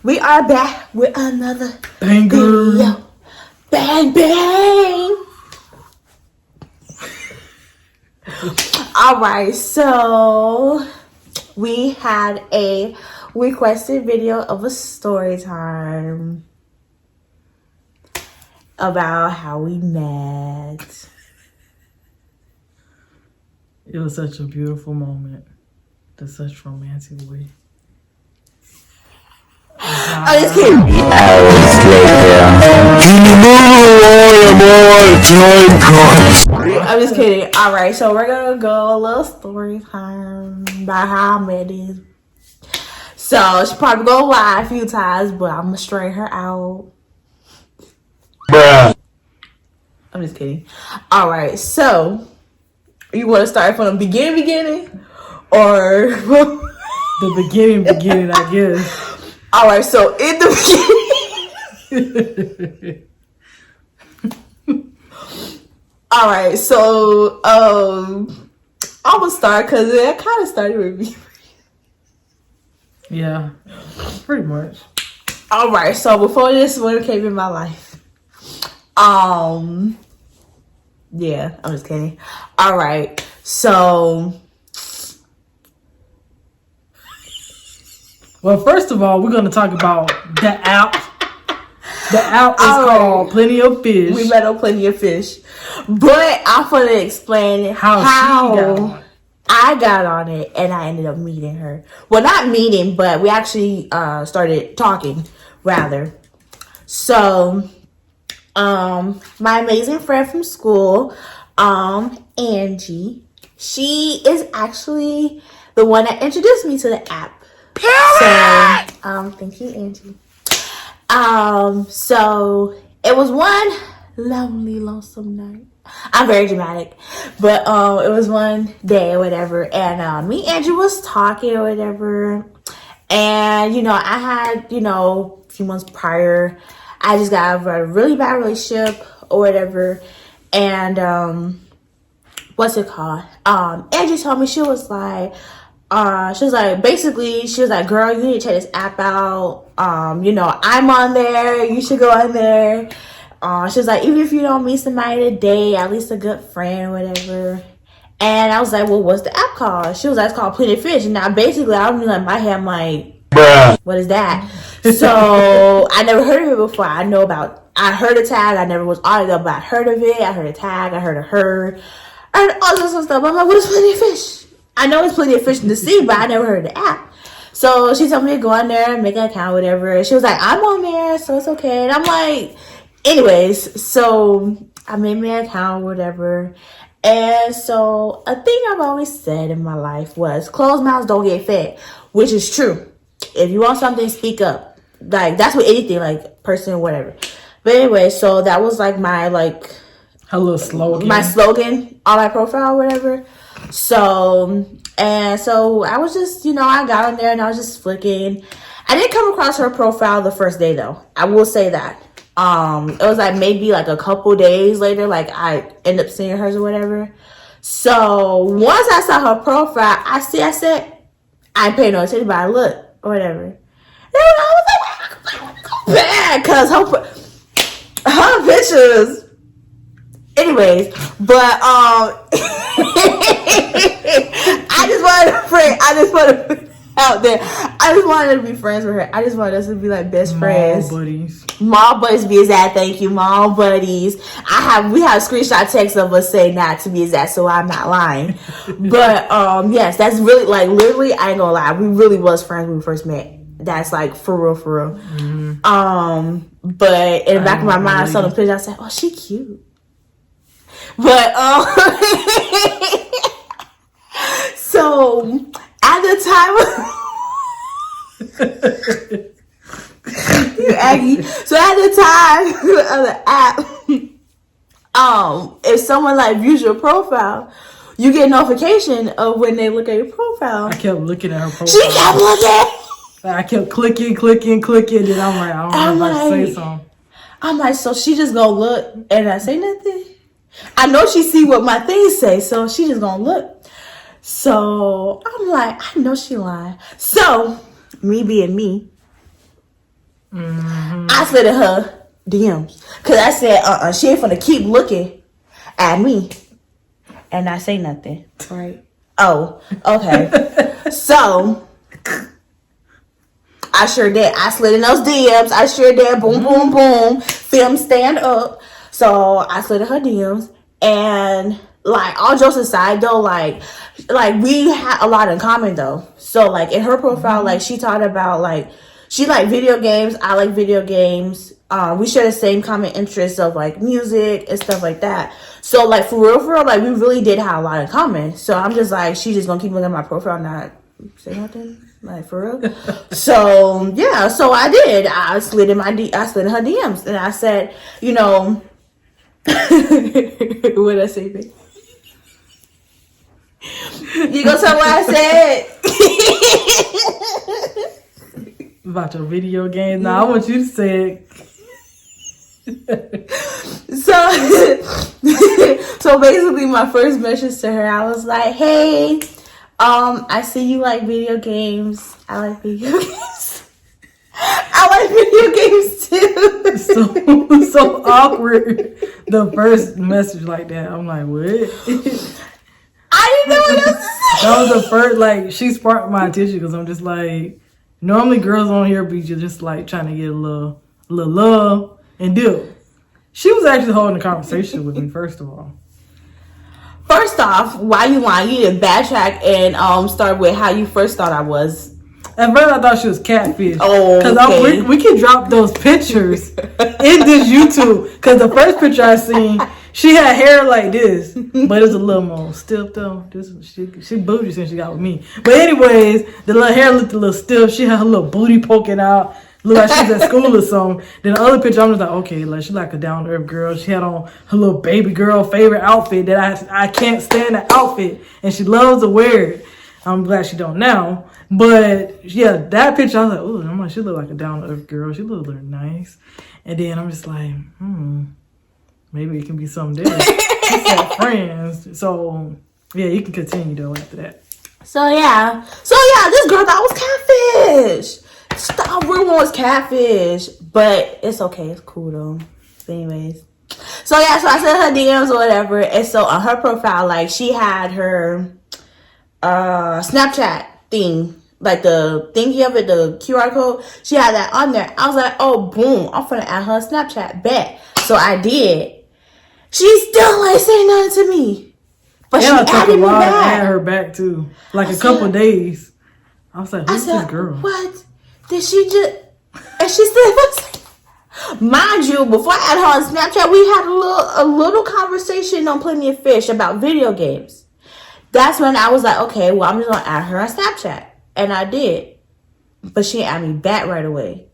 We are back with another banger. Video. Bang, bang. Alright, so we had a requested video of a story time about how we met. It was such a beautiful moment. That's such romantic way. I'm just kidding. Hours later. I'm just kidding. Alright, so we're gonna go a little story time about how I met this. So she probably gonna lie a few times, but I'm gonna straighten her out. Bruh. I'm just kidding. Alright, so you wanna start from the beginning? Or the beginning, I guess. Alright, so in the beginning. Alright, so I'm gonna start because it kind of started with me. Yeah, pretty much. Alright, so before this one came in my life. Yeah, I'm just kidding. Alright, so well, first of all, we're going to talk about the app. The app is called Plenty of Fish. We met on Plenty of Fish. But I'm going to explain how I got on it and I ended up meeting her. Well, not meeting, but we actually started talking, rather. So, my amazing friend from school, Angie, she is actually the one that introduced me to the app. So, thank you, Angie. So it was one lonely, lonesome night. I'm very dramatic, but it was one day or whatever, and me and Angie was talking or whatever, and I had a few months prior, I just got out of a really bad relationship or whatever, and what's it called? Angie told me she was like, basically, she was like, girl, you need to check this app out. I'm on there. You should go on there. She was like, even if you don't meet somebody today, at least a good friend or whatever. And I was like, well, what's the app called? She was like, it's called Plenty of Fish. And now, basically, I was like, in my head, I'm like, bruh, what is that? So, I never heard of it before. I heard a tag. I never was on it, but I heard of it. I heard a tag. I heard a herd. I heard all this stuff. I'm like, what is Plenty of Fish? I know it's Plenty of Fish in the sea, but I never heard of the app. So she told me to go on there and make an account, whatever. She was like, I'm on there, so it's okay. And I'm like, anyways, so I made my account, whatever. And so a thing I've always said in my life was closed mouths don't get fed, which is true. If you want something, speak up. Like, that's with anything, like person, whatever. But anyway, so that was like my, her little slogan. My slogan on my profile, whatever. So I was just, I got on there and I was just flicking. I didn't come across her profile the first day though. I will say that. It was like maybe like a couple days later, like I ended up seeing hers or whatever. So once I saw her profile, I said, I ain't paying no attention, but I looked or whatever. And I was like, bad, cause her pictures. Anyways, but I just wanted to put it out there. I just wanted to be friends with her. I just wanted us to be like best friends. Mall buddies, be exact. Thank you, mall buddies. We have screenshot texts of us saying that, to be exact, so I'm not lying. But yes, that's really like literally. I ain't gonna lie, we really was friends when we first met. That's like for real. Mm-hmm. But in the back of my mind, I saw the picture. I said, "Oh, she cute." But so at the time you Aggie. So at the time of the app, if someone like views your profile, you get a notification of when they look at your profile. I kept looking at her profile. She kept looking. I kept clicking, and I'm like, I don't know if I say something. I'm like, so she just gonna look and I say nothing? I know she see what my things say, so she just gonna look. So I'm like, I know she lying. So me being me, I slid in her DMs. Because I said, she ain't finna keep looking at me and not say nothing. Right. Oh, okay. So, I sure did. I slid in those DMs. I sure did. Boom, boom, boom. Film stand up. So, I slid in her DMs. And, like, all jokes aside, though, like we had a lot in common, though. So, like, in her profile, like, she talked about, like, she like video games. I like video games. We share the same common interests of, like, music and stuff like that. So, like, for real, like, we really did have a lot in common. So, I'm just like, she's just gonna keep looking at my profile and not say nothing. Like, for real. So, yeah. So, I did. I slid in her DMs. And I said, you know... What did I say, babe? You gonna tell what I said? About your video game? Nah, I want you to say it. So basically, my first message to her, I was like, "Hey, I see you like video games. I like video games. I like video games too." So awkward. The first message like that, I'm like, what? I didn't know what else to say. That was the first, like, she sparked my attention because I'm just like, normally girls on here be just like trying to get a little love and deal. She was actually holding a conversation with me, first of all. First off, why you lying? You need to backtrack and start with how you first thought I was. At first, I thought she was catfish. Oh, okay. We can drop those pictures in this YouTube. Because the first picture I seen, she had hair like this, but it's a little more stiff though. She bougie since she got with me. But anyways, the little hair looked a little stiff. She had her little booty poking out. Looked like she was at school or something. Then the other picture, I'm just like, okay, like she's like a down to earth girl. She had on her little baby girl favorite outfit that I can't stand the outfit, and she loves to wear it. I'm glad she don't now. But yeah, that picture, I was like, oh, I'm like, she look like a down to earth girl. She look nice. And then I'm just like, maybe it can be something there. She said friends. So yeah, you can continue though after that. So yeah, this girl thought I was catfish. Stop, real one was catfish. But it's okay, it's cool though. But anyways. So yeah, so I sent her DMs or whatever. And so on her profile, like she had her Snapchat thing, like the thingy of it, the QR code, she had that on there. I was like, oh boom, I'm finna add her Snapchat back. So I did. She still ain't saying nothing to me, but she added me back. I add her back too, like a couple days. I was like, who's this girl? What did she just? And she said, mind you, before I added her on Snapchat, we had a little conversation on Plenty of Fish about video games. That's when I was like, okay, well, I'm just going to add her on Snapchat. And I did. But she added me back right away.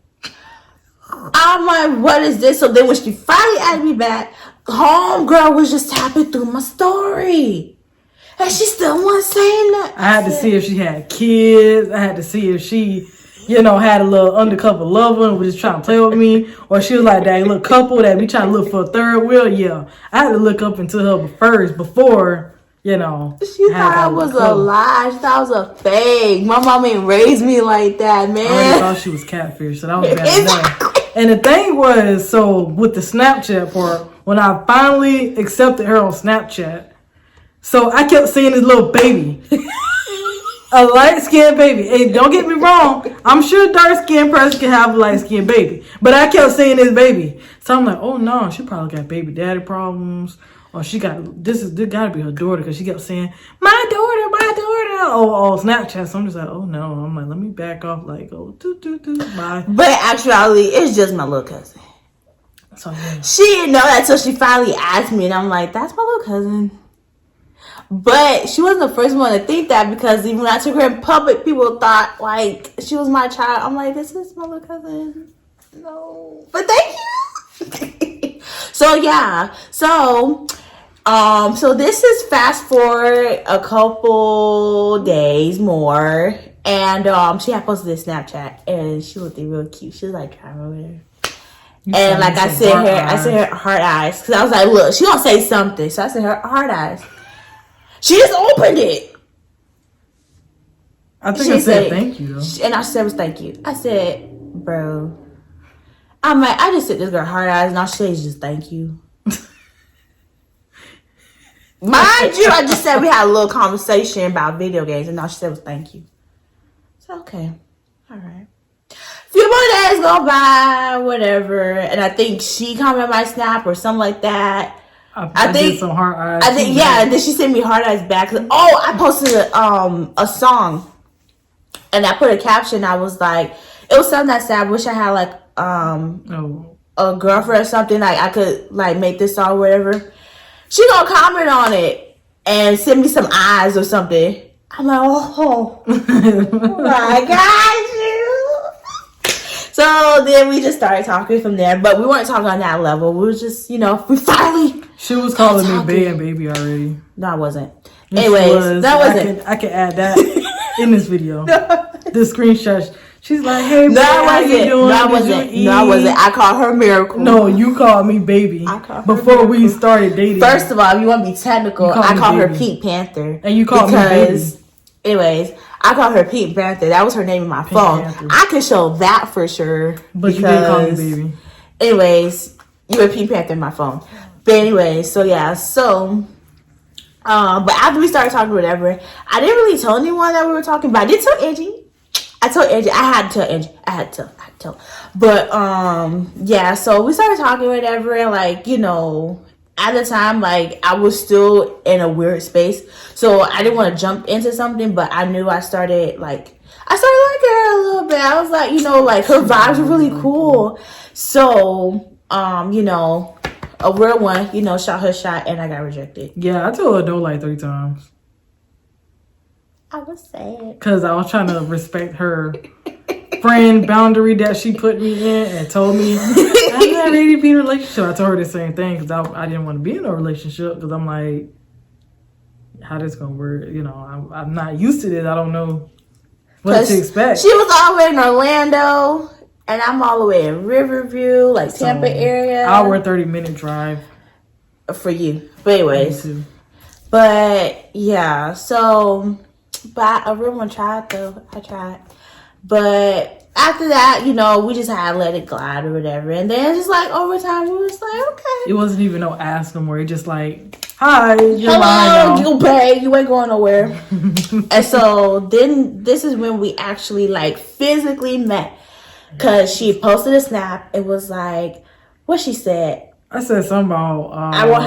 I'm like, what is this? So then when she finally added me back, homegirl was just tapping through my story. And she still wasn't saying that. I had to see if she had kids. I had to see if she, had a little undercover lover and was just trying to play with me. Or she was like that little couple that be trying to look for a third wheel. Yeah. I had to look up into her first before... She thought I was a lie. She thought I was a fake. My mom ain't raised me like that, man. I thought she was catfish, so that was bad enough. And the thing was, so with the Snapchat part, when I finally accepted her on Snapchat, so I kept seeing this little baby. A light-skinned baby. And don't get me wrong, I'm sure a dark-skinned person can have a light-skinned baby. But I kept seeing this baby. So I'm like, oh no, she probably got baby daddy problems. Or this gotta be her daughter, because she kept saying, my daughter, oh, Snapchat. So I'm just like, oh no. I'm like, let me back off, like, oh, bye. But actually, it's just my little cousin. So yeah. She didn't know that until she finally asked me, and I'm like, that's my little cousin. But she wasn't the first one to think that, because even when I took her in public, people thought, like, she was my child. I'm like, this is my little cousin. No. But thank you. So yeah. So this is fast forward a couple days more, and she had posted this Snapchat, and she looked real cute. She was like trying over there, and like I sent her heart eyes, because I was like, look, she gonna say something, so I sent her heart eyes. She just opened it. I think I said thank you though, and I said thank you. I said, bro, I'm like, I just sent this girl hard eyes, and all she says just thank you. Mind you, I just said we had a little conversation about video games, and all she said was thank you. So, okay. All right. Few more days go by, whatever, and I think she commented my snap or something like that. I think some hard eyes. I think, yeah, and then she sent me hard eyes back. Oh, I posted a song, and I put a caption. I was like, it was something that said, I wish I had like a girlfriend or something, like I could like make this song or whatever. She gonna comment on it and send me some eyes or something. I'm like, oh my gosh, you. So then we just started talking from there, but we weren't talking on that level. We was just, we finally. She was calling me baby already. No, I wasn't. Yes, Anyways, that wasn't. I can add that in this video. The screenshot. She's like, hey, no, babe, I wasn't. how you doing? No, I wasn't. No, I wasn't. I called her Miracle. No, you called me baby. I called her before we Miracle. started dating. First of all, if you want to be technical, I called her Pink Panther. And you called me baby. Anyways, I called her Pink Panther. That was her name in my phone. Panther. I can show that for sure. But you didn't call me baby. Anyways, you were Pink Panther in my phone. But anyways, so yeah, so. But after we started talking, whatever, I didn't really tell anyone that we were talking, but I did tell Angie. I told Angie. I had to tell Angie. I had to tell. But yeah. So we started talking, whatever, and like at the time, like I was still in a weird space, so I didn't want to jump into something. But I knew I started liking her a little bit. I was like, like her vibes were really cool. So a real one, shot her shot, and I got rejected. Yeah, I told her no like 3 times. I was sad. Because I was trying to respect her friend boundary that she put me in and told me, I'm not ready to be in a relationship. I told her the same thing because I didn't want to be in a relationship because I'm like, how this going to work? I'm not used to this. I don't know what to expect. She was all the way in Orlando, and I'm all the way in Riverview, like Tampa area. Hour 30-minute drive. For you. But anyways. But yeah, so... But I really want to try it though. I tried. But after that, we just had to let it glide or whatever. And then just like over time, we was like, okay. It wasn't even no ask no more. It just like, hi, you're hello, you pay. You ain't going nowhere. And so then this is when we actually like physically met. Because she posted a snap. It was like, what she said. I said something about, I won't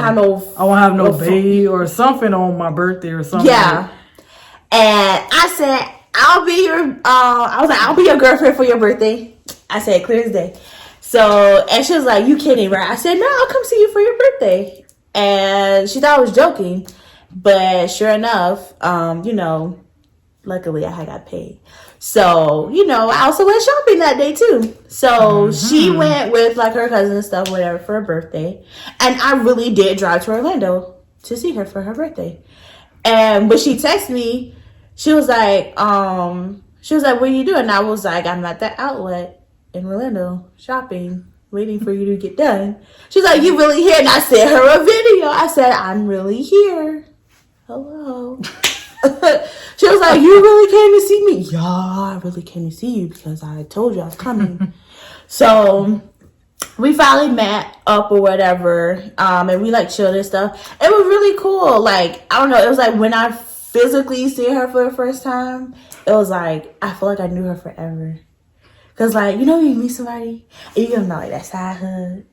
have no baby or something on my birthday or something. Yeah. And I said, I'll be your girlfriend for your birthday. I said, clear as day. So, and she was like, you kidding, right? I said, no, I'll come see you for your birthday. And she thought I was joking. But sure enough, luckily I had got paid. So, I also went shopping that day too. So she went with like her cousin and stuff, whatever, for her birthday. And I really did drive to Orlando to see her for her birthday. And when she texted me, she was like, what are you doing? And I was like, I'm at the outlet in Orlando shopping, waiting for you to get done. She's like, you really here? And I sent her a video. I said, I'm really here. Hello. She was like, you really came to see me? Yeah, I really came to see you because I told you I was coming. So we finally met up or whatever, and we like chilled and stuff. It was really cool. Like, I don't know, it was like when I physically see her for the first time, it was like I feel like I knew her forever. Cause like, you meet somebody and you give them like that side hug.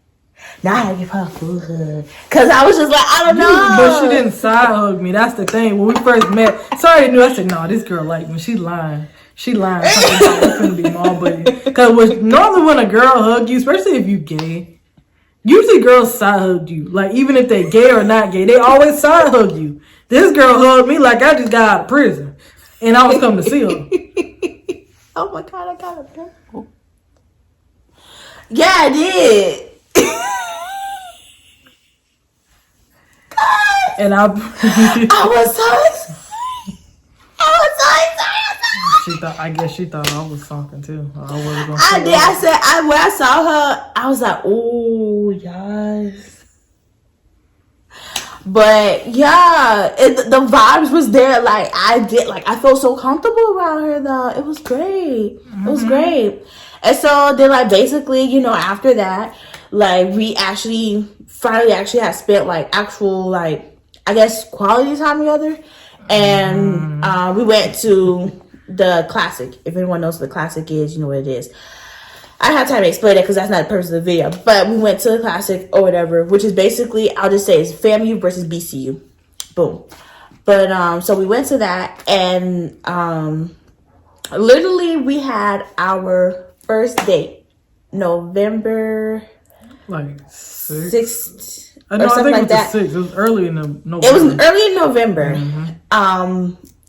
Now I gotta give her a full hug. Cause I was just like, I don't know. But she didn't side hug me. That's the thing. When we first met, sorry, I knew. I said, no, this girl like me. She lying. She lying. It's gonna be my buddy. Because normally when a girl hug you, especially if you gay, usually girls side hug you. Like even if they gay or not gay, they always side hug you. This girl hugged me like I just got out of prison, and I was coming to see her. Oh my god, I got a pimple. Yeah, I did. And I was so excited. I guess she thought I was talking too. I wasn't gonna. I did. I said when I saw her, I was like, oh yes. But yeah, the vibes was there. Like I felt so comfortable around her though. It was great. It was great. And so then, like, basically, you know, after that, like, we actually finally actually had spent like actual, like, I guess, quality time together. And we went to the Classic. If anyone knows what the Classic is, you know what it is. I don't have time to explain it because that's not the purpose of the video. But we went to the Classic or whatever, which is basically, I'll just say, it's FAMU versus BCU. Boom. But so we went to that, and literally we had our first date November like 6th. 6th I or know. I something think like it was the that. 6th. It was early in November. It was early in November.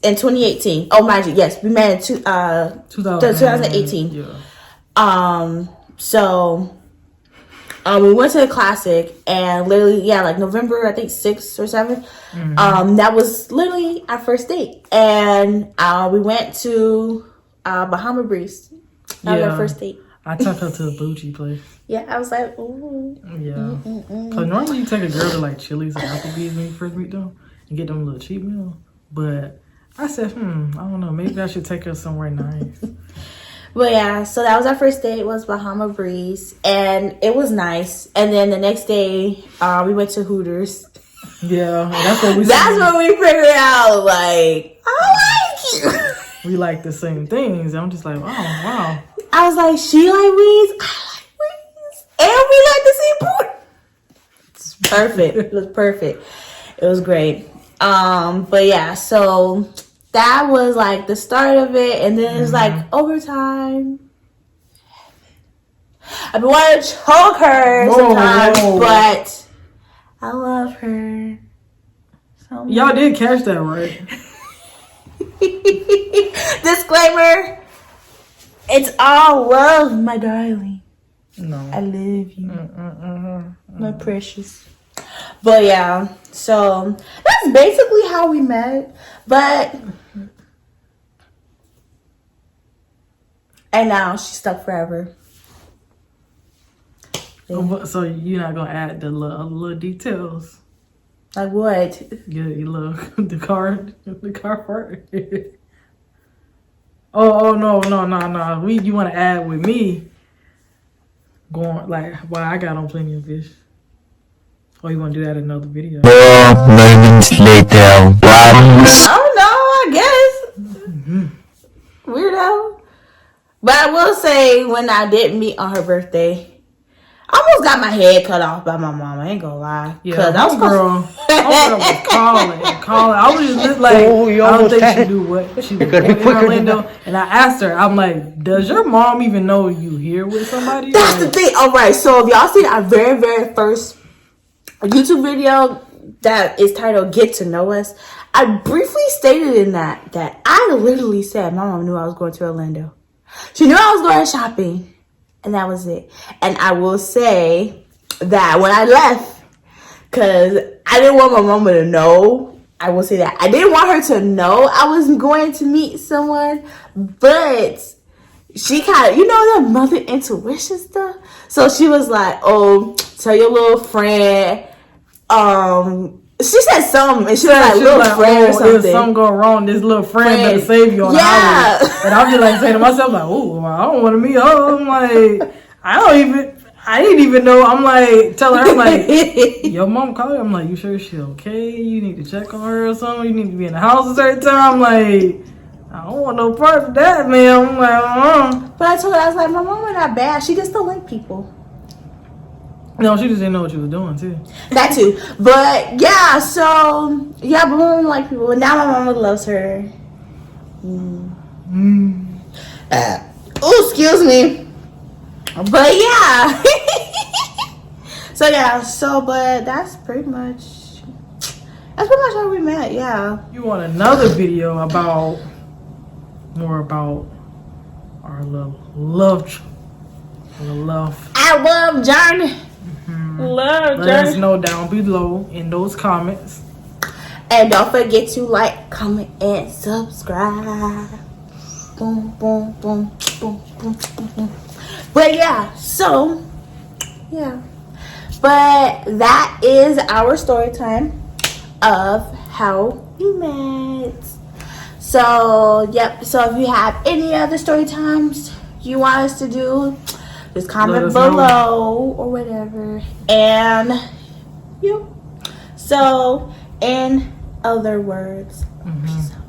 In 2018. Oh, mind you, yes, we met in 2018. Yeah. So we went to the Classic, and literally, yeah, like November, I think 6th or 7th. That was literally our first date, and we went to Bahama Breeze. That was our first date. I took her to a bougie place. Yeah, I was like, ooh. Yeah. Because normally you take a girl to like Chili's or Applebee's when you first meet them and get them a little cheap meal. But I said, I don't know, maybe I should take her somewhere nice. But yeah, so that was our first date, was Bahama Breeze, and it was nice. And then the next day, we went to Hooters. Yeah, that's what we. That's when we figured out, like, I like you. We like the same things. I'm just like, wow. I was like, she like wings, I like wings, and we like the seafood. It's perfect. It was perfect. It was great. But yeah, so that was like the start of it, and then it's like overtime. I've been wanting to choke her sometimes, but I love her so much. Y'all did catch that, right? Disclaimer: it's all love, my darling. No, I love you, my precious. But yeah, so that's basically how we met. But and now she's stuck forever. Yeah. So you're not gonna add the little details? Like what? Yeah, you look the car part. oh no. You want to add with me going like why I got on Plenty of Fish? Or you want to do that in another video? 4 moments later. I don't know. I guess weirdo. But I will say, when I did meet on her birthday, I almost got my head cut off by my mom. I ain't gonna lie. Yeah, Cause I was calling. I was just like, I don't think she knew what she was doing in Orlando. And I asked her, I'm like, does your mom even know you here with somebody? That's the thing. All right, so if y'all seen our very, very first YouTube video that is titled "Get to Know Us," I briefly stated in that I literally said my mom knew I was going to Orlando. She knew I was going shopping, and that was it. And I will say that when I left, because I didn't want my mama to know, I will say that I didn't want her to know I was going to meet someone, but she kind of, the mother intuition stuff. So she was like, "Oh, tell your little friend." She said something, and she was like, "Little friend or something." If something go wrong, this little friend better save you on the highway. And I'm just like saying to myself, like, "Oh, I don't want to meet her." I'm like, I didn't even know. I'm like, telling her, I'm like, "Your mom called her." I'm like, "You sure she okay? You need to check on her or something. You need to be in the house a certain time." I'm like, I don't want no part of that, man. I'm like, But I told her, I was like, my mom was not bad. She just don't like people. No, she just didn't know what she was doing, too. That too. But, yeah, so, yeah, but my mom like people. And now my mama loves her. Oh, excuse me. But, yeah. But that's pretty much how we met, yeah. You want another video more about our love journey. Love Let journey. us know down below in those comments. And don't forget to like, comment, and subscribe. Boom, boom, boom, boom, boom, boom, boom. But yeah, so yeah. But that is our story time of how we met. So, yep. So if you have any other story times, you want us to do, just Let comment us know. below or whatever. And yep. So, in other words, peace out.